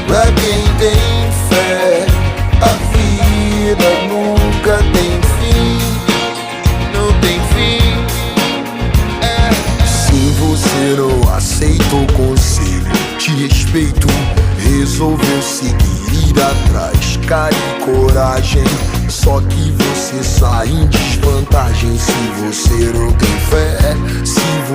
Pra quem tem fé, a vida nunca tem fim. Não tem fim. Se você não aceita o conselho, te respeito. Resolveu seguir, ir atrás, cara e coragem. Só que você sai em desvantagem se você não tem fé. Se você